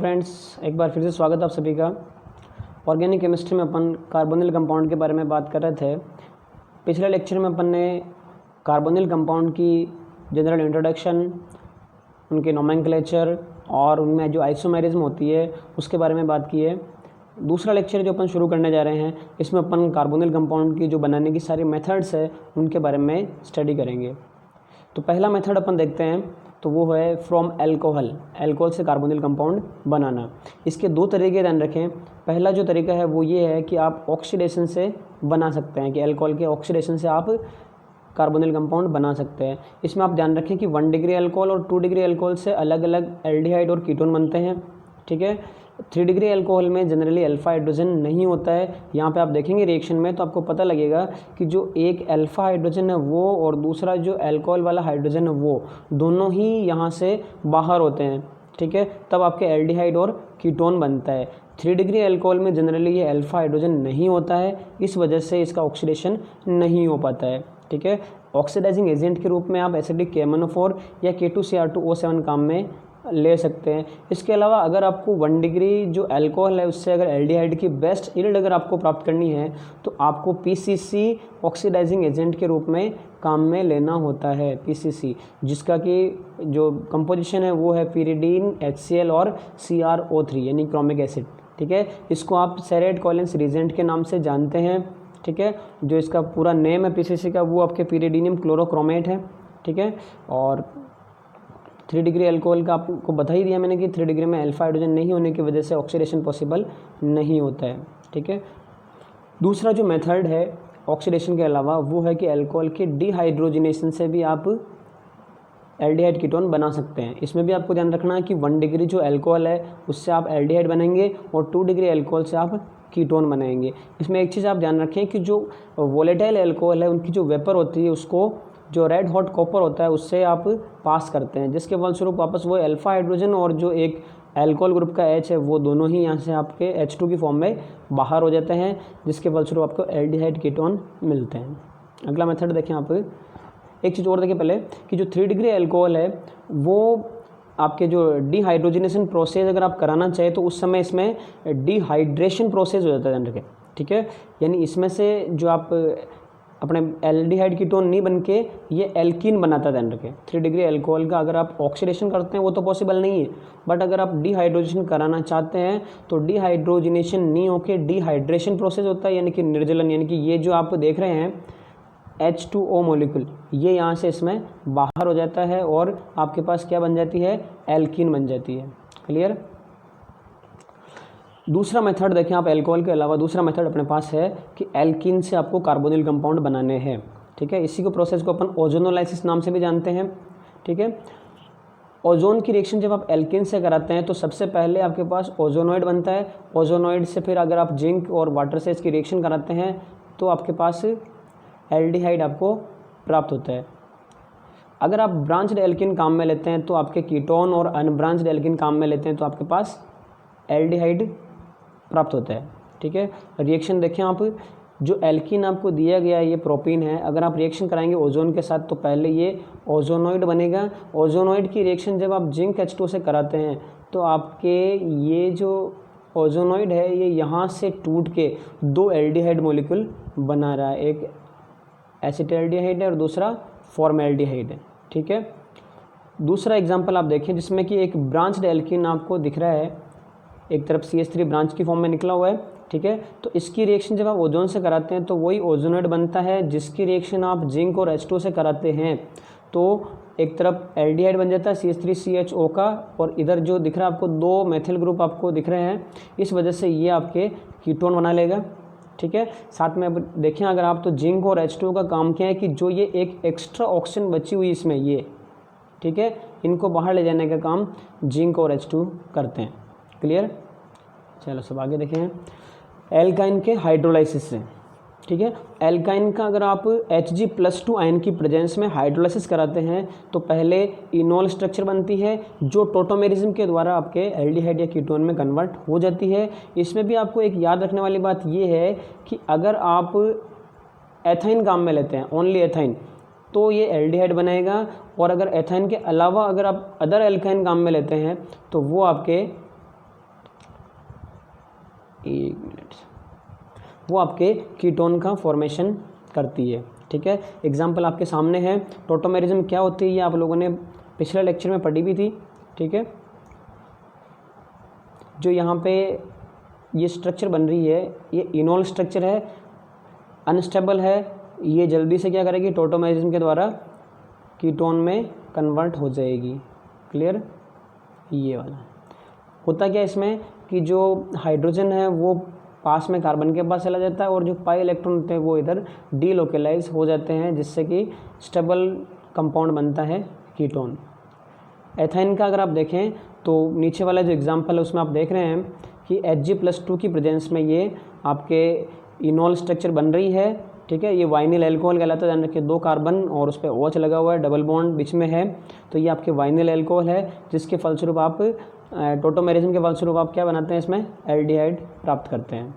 Friends, एक बार फिर से स्वागत है आप सभी का। ऑर्गेनिक केमिस्ट्री में अपन कार्बोनिल कंपाउंड के बारे में बात कर रहे थे। पिछले लेक्चर में अपन ने कार्बोनिल कंपाउंड की जनरल इंट्रोडक्शन, उनके नोमेनक्लेचर और उनमें जो आइसोमेरिज्म होती है उसके बारे में बात की है। दूसरा लेक्चर जो अपन शुरू करने जा रहे हैं, इसमें अपन कार्बोनिल कंपाउंड की जो बनाने की सारी मेथड्स है उनके बारे में स्टडी करेंगे। तो पहला मेथड अपन देखते हैं, तो वो है फ्रॉम अल्कोहल से कार्बोनिल कंपाउंड बनाना। इसके दो तरीके ध्यान रखें। पहला जो तरीका है वो ये है कि आप ऑक्सीडेशन से बना सकते हैं, कि अल्कोहल के ऑक्सीडेशन से आप कार्बोनिल कंपाउंड बना सकते हैं। इसमें आप ध्यान रखें कि 1 डिग्री अल्कोहल और 2 डिग्री अल्कोहल से अलग अलग एल्डिहाइड और कीटोन बनते हैं। ठीक है, 3 डिग्री अल्कोहल में जनरली अल्फा हाइड्रोजन नहीं होता है। यहाँ पे आप देखेंगे रिएक्शन में तो आपको पता लगेगा कि जो एक अल्फा हाइड्रोजन है वो और दूसरा जो अल्कोहल वाला हाइड्रोजन है वो दोनों ही यहाँ से बाहर होते हैं। ठीक है, तब आपके एल्डिहाइड और कीटोन बनता है। 3 डिग्री अल्कोहल में जनरली ये अल्फा हाइड्रोजन नहीं होता है, इस वजह से इसका ऑक्सीडेशन नहीं हो पाता है। ठीक है, ऑक्सीडाइजिंग एजेंट के रूप में आप एसिडिक KMnO4 या K2Cr2O7 काम में ले सकते हैं। इसके अलावा अगर आपको 1 डिग्री जो अल्कोहल है उससे अगर एल्डिहाइड की बेस्ट यील्ड अगर आपको प्राप्त करनी है तो आपको PCC ऑक्सीडाइजिंग एजेंट के रूप में काम में लेना होता है। PCC जिसका कि जो कंपोजिशन है वो है pyridine, HCl और CrO3 यानी क्रोमिक एसिड। ठीक है, इसको आप सेरेट कॉलिन्स रिजेंट के नाम से जानते हैं। ठीक है, जो इसका पूरा नेम है PCC का वो आपके pyridinium क्लोरोक्रोमेट है। ठीक है, और 3 डिग्री अल्कोहल का आपको बता ही दिया मैंने कि 3 डिग्री में अल्फा हाइड्रोजन नहीं होने की वजह से ऑक्सीडेशन पॉसिबल नहीं होता है। ठीक है, दूसरा जो मेथड है ऑक्सीडेशन के अलावा वो है कि अल्कोहल के डिहाइड्रोजिनेशन से भी आप एल्डिहाइड कीटोन बना सकते हैं। इसमें भी आपको ध्यान रखना है कि 1 डिग्री जो अल्कोहल है उससे आप एल्डिहाइड बनाएंगे और 2 डिग्री अल्कोहल से आप कीटोन बनाएंगे। इसमें एक चीज़ आप ध्यान रखें कि जो वोलेटाइल अल्कोहल है उनकी जो वेपर होती है उसको जो रेड हॉट कॉपर होता है उससे आप पास करते हैं, जिसके फलस्वरूप वापस वो अल्फा हाइड्रोजन और जो एक अल्कोहल ग्रुप का H है वो दोनों ही यहाँ से आपके H2 की फॉर्म में बाहर हो जाते हैं, जिसके फलस्वरूप आपको एल्डिहाइड कीटोन मिलते हैं। अगला मेथड देखें आप। एक चीज़ और देखें पहले कि जो 3 डिग्री अल्कोहल है वो आपके जो डिहाइड्रोजिनेशन प्रोसेस अगर आप कराना चाहें तो उस समय इसमें डिहाइड्रेशन प्रोसेस हो जाता है, ध्यान रखें। ठीक है, यानी इसमें से जो आप अपने एल्डिहाइड कीटोन नहीं बन के ये एल्कीन बनाता है, ध्यान रखें। 3 डिग्री अल्कोहल का अगर आप ऑक्सीडेशन करते हैं वो तो पॉसिबल नहीं है, बट अगर आप डिहाइड्रोजन कराना चाहते हैं तो डिहाइड्रोजिनेशन नहीं होकर डिहाइड्रेशन प्रोसेस होता है, यानी कि निर्जलन। यानी कि ये जो आप देख रहे हैं H2O मॉलिक्यूल ये यहाँ से इसमें बाहर हो जाता है और आपके पास क्या बन जाती है, एल्कीन बन जाती है। क्लियर। दूसरा मेथड देखें आप, अल्कोहल के अलावा दूसरा मेथड अपने पास है कि एल्कीन से आपको कार्बोनिल कंपाउंड बनाने हैं। ठीक है, इसी को प्रोसेस को अपन ओजोनोलाइसिस नाम से भी जानते हैं। ठीक है, ओजोन की रिएक्शन जब आप एल्कीन से कराते हैं तो सबसे पहले आपके पास ओजोनॉइड बनता है। ओजोनॉइड से फिर अगर आप जिंक और वाटर से इसकी रिएक्शन कराते हैं तो आपके पास एल्डिहाइड आपको प्राप्त होता है। अगर आप ब्रांच्ड एल्कीन काम में लेते हैं तो आपके कीटोन और अनब्रांच्ड एल्कीन काम में लेते हैं तो आपके पास एल्डिहाइड प्राप्त होता है। ठीक है, रिएक्शन देखें आप, जो एल्कीन आपको दिया गया है ये प्रोपीन है। अगर आप रिएक्शन कराएंगे ओजोन के साथ तो पहले ये ओजोनॉइड बनेगा। ओजोनॉइड की रिएक्शन जब आप जिंक H2 से कराते हैं तो आपके ये जो ओजोनॉइड है ये यहाँ से टूट के 2 एल्डिहाइड मॉलिक्यूल बना रहा है, एक एसिटाल्डिहाइड है और दूसरा फॉर्मल्डिहाइड है। ठीक है, दूसरा एग्जांपल आप देखें जिसमें कि एक ब्रांच्ड एल्कीन आपको दिख रहा है, एक तरफ CH3 ब्रांच की फॉर्म में निकला हुआ है। ठीक है, तो इसकी रिएक्शन जब आप ओजोन से कराते हैं तो वही ओजोनॉइड बनता है, जिसकी रिएक्शन आप जिंक और H2 से कराते हैं तो एक तरफ एल्डिहाइड बन जाता है CH3CHO का, और इधर जो दिख रहा है आपको 2 मेथिल ग्रुप आपको दिख रहे हैं, इस वजह से ये आपके कीटोन बना लेगा। ठीक है, साथ में अब देखें अगर आप तो जिंक और H2 का काम क्या है कि जो ये एक एक्स्ट्रा ऑक्सीजन बची हुई इसमें ये, ठीक है, इनको बाहर ले जाने का काम जिंक और H2 करते हैं। क्लियर। चलो सब आगे देखें। एल्काइन के हाइड्रोलाइसिस से। ठीक है, एल्काइन का अगर आप Hg+2 आयन की प्रेजेंस में हाइड्रोलाइसिस कराते हैं तो पहले इनोल स्ट्रक्चर बनती है जो टोटोमेरिज्म के द्वारा आपके एल्डिहाइड या कीटोन में कन्वर्ट हो जाती है। इसमें भी आपको एक याद रखने वाली बात ये है कि अगर आप एथाइन काम में लेते हैं, ओनली एथाइन, तो ये एल्डिहाइड बनेगा, और अगर एथाइन के अलावा अगर आप अदर एल्काइन काम में लेते हैं तो वो आपके एक मिनट, वो आपके कीटोन का फॉर्मेशन करती है। ठीक है, एग्जाम्पल आपके सामने है। टोटोमेरिज्म क्या होती है ये आप लोगों ने पिछले लेक्चर में पढ़ी भी थी। ठीक है, जो यहाँ पे ये स्ट्रक्चर बन रही है ये इनोल स्ट्रक्चर है, अनस्टेबल है, ये जल्दी से क्या करेगी, टोटोमेरिज्म के द्वारा कीटोन में कन्वर्ट हो जाएगी। क्लियर, ये वाला होता क्या इसमें कि जो हाइड्रोजन है वो पास में कार्बन के पास चला जाता है और जो पाई इलेक्ट्रॉन होते हैं वो इधर डीलोकेलाइज हो जाते हैं, जिससे कि स्टेबल कंपाउंड बनता है कीटोन। एथाइन का अगर आप देखें तो नीचे वाला जो एग्जांपल है उसमें आप देख रहे हैं कि Hg+2 की प्रेजेंस में ये आपके इनोल स्ट्रक्चर बन रही है। ठीक है, ये वाइनिल एल्कोहल कहलाता है। ध्यान रखिए 2 कार्बन और उस पर OH लगा हुआ है, डबल बॉन्ड बीच में है, तो ये आपके वाइनिल एल्कोहल है, जिसके फलस्वरूप आप टोटोमेरिज्म के फलस्वरूप आप क्या बनाते हैं, इसमें एल्डिहाइड प्राप्त करते हैं।